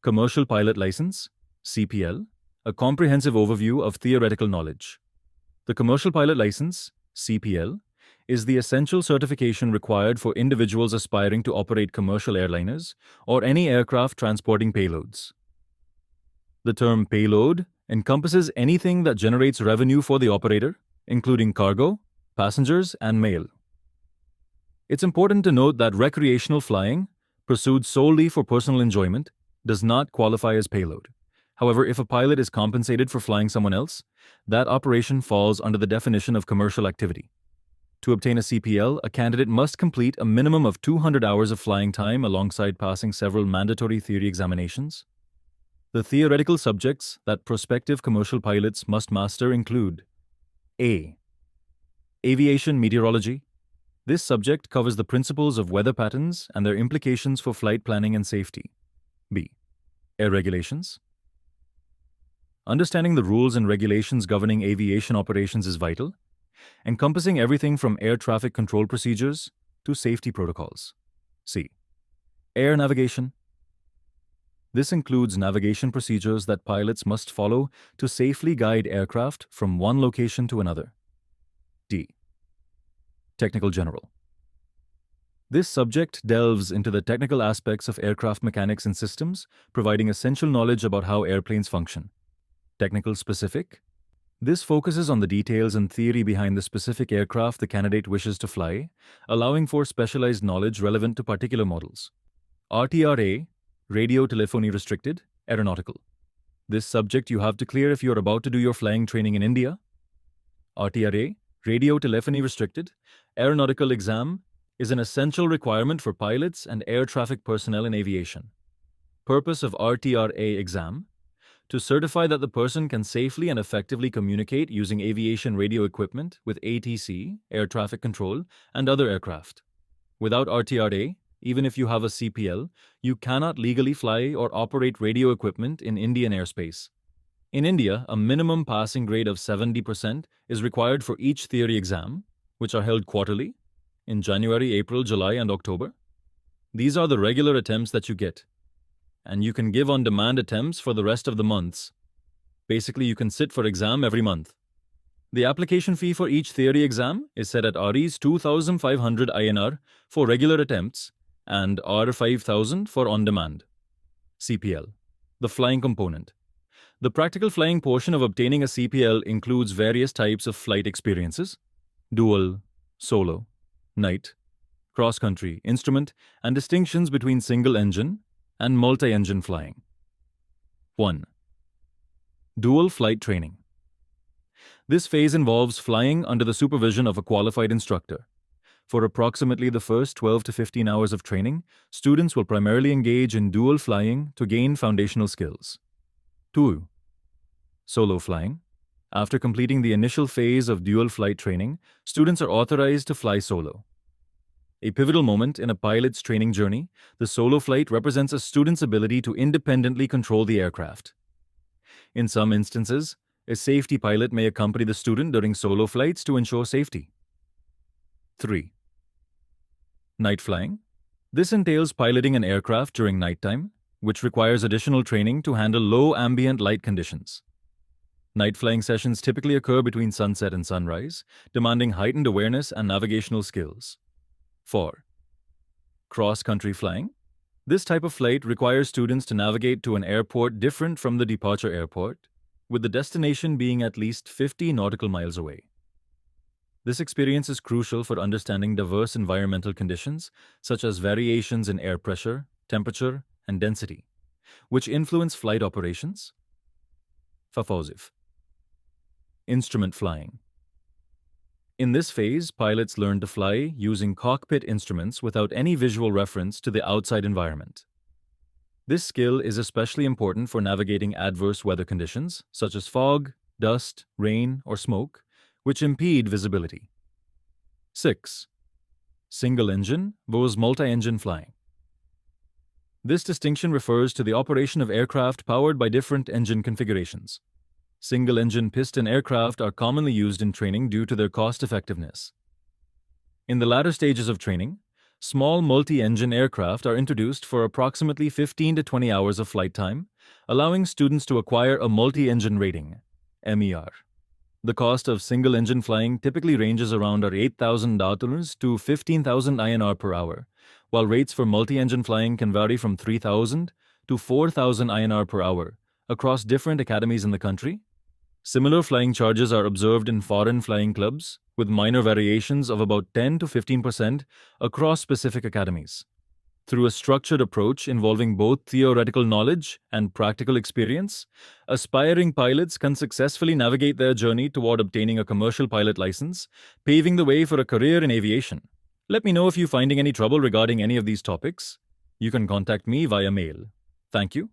Commercial Pilot License, CPL, a comprehensive overview of theoretical knowledge. The Commercial Pilot License, CPL, is the essential certification required for individuals aspiring to operate commercial airliners or any aircraft transporting payloads. The term payload encompasses anything that generates revenue for the operator, including cargo, passengers, and mail. It's important to note that recreational flying, pursued solely for personal enjoyment, does not qualify as payload. However, if a pilot is compensated for flying someone else, that operation falls under the definition of commercial activity. To obtain a CPL, a candidate must complete a minimum of 200 hours of flying time alongside passing several mandatory theory examinations. The theoretical subjects that prospective commercial pilots must master include A. Aviation Meteorology. This subject covers the principles of weather patterns and their implications for flight planning and safety. B. Air Regulations. Understanding the rules and regulations governing aviation operations is vital, encompassing everything from air traffic control procedures to safety protocols. C. Air Navigation. This includes navigation procedures that pilots must follow to safely guide aircraft from one location to another. D. Technical General. This subject delves into the technical aspects of aircraft mechanics and systems, providing essential knowledge about how airplanes function. Technical Specific. This focuses on the details and theory behind the specific aircraft the candidate wishes to fly, allowing for specialized knowledge relevant to particular models. RTRA, Radio Telephony Restricted, Aeronautical. This subject you have to clear if you are about to do your flying training in India. RTRA, Radio Telephony Restricted, Aeronautical exam is an essential requirement for pilots and air traffic personnel in aviation. Purpose of RTRA exam: to certify that the person can safely and effectively communicate using aviation radio equipment with ATC, air traffic control, and other aircraft. Without RTRA, even if you have a CPL, you cannot legally fly or operate radio equipment in Indian airspace. In India, a minimum passing grade of 70% is required for each theory exam, which are held quarterly, in January, April, July, and October. These are the regular attempts that you get, and you can give on-demand attempts for the rest of the months. Basically, you can sit for exam every month. The application fee for each theory exam is set at Rs 2,500 INR for regular attempts and R 5,000 for on-demand. CPL, the flying component. The practical flying portion of obtaining a CPL includes various types of flight experiences: dual, solo, night, cross-country, instrument, and distinctions between single-engine and multi-engine flying. 1. Dual flight training. This phase involves flying under the supervision of a qualified instructor. For approximately the first 12 to 15 hours of training, students will primarily engage in dual flying to gain foundational skills. 2. Solo flying. After completing the initial phase of dual flight training, students are authorized to fly solo. A pivotal moment in a pilot's training journey, the solo flight represents a student's ability to independently control the aircraft. In some instances, a safety pilot may accompany the student during solo flights to ensure safety. 3. Night flying. This entails piloting an aircraft during nighttime, which requires additional training to handle low ambient light conditions. Night flying sessions typically occur between sunset and sunrise, demanding heightened awareness and navigational skills. 4. Cross-country flying. This type of flight requires students to navigate to an airport different from the departure airport, with the destination being at least 50 nautical miles away. This experience is crucial for understanding diverse environmental conditions, such as variations in air pressure, temperature, and density, which influence flight operations. 5. Instrument flying. In this phase, pilots learn to fly using cockpit instruments without any visual reference to the outside environment. This skill is especially important for navigating adverse weather conditions, such as fog, dust, rain, or smoke, which impede visibility. 6. Single-engine versus multi-engine flying. This distinction refers to the operation of aircraft powered by different engine configurations. Single-engine piston aircraft are commonly used in training due to their cost-effectiveness. In the latter stages of training, Small multi-engine aircraft are introduced for approximately 15 to 20 hours of flight time, allowing students to acquire a multi-engine rating, MER. The cost of single-engine flying typically ranges around $8,000 to 15,000 INR per hour, while rates for multi-engine flying can vary from 3,000 to 4,000 INR per hour across different academies in the country. Similar flying charges are observed in foreign flying clubs, with minor variations of about 10 to 15% across specific academies. Through a structured approach involving both theoretical knowledge and practical experience, aspiring pilots can successfully navigate their journey toward obtaining a commercial pilot license, paving the way for a career in aviation. Let me know if you're finding any trouble regarding any of these topics. You can contact me via mail. Thank you.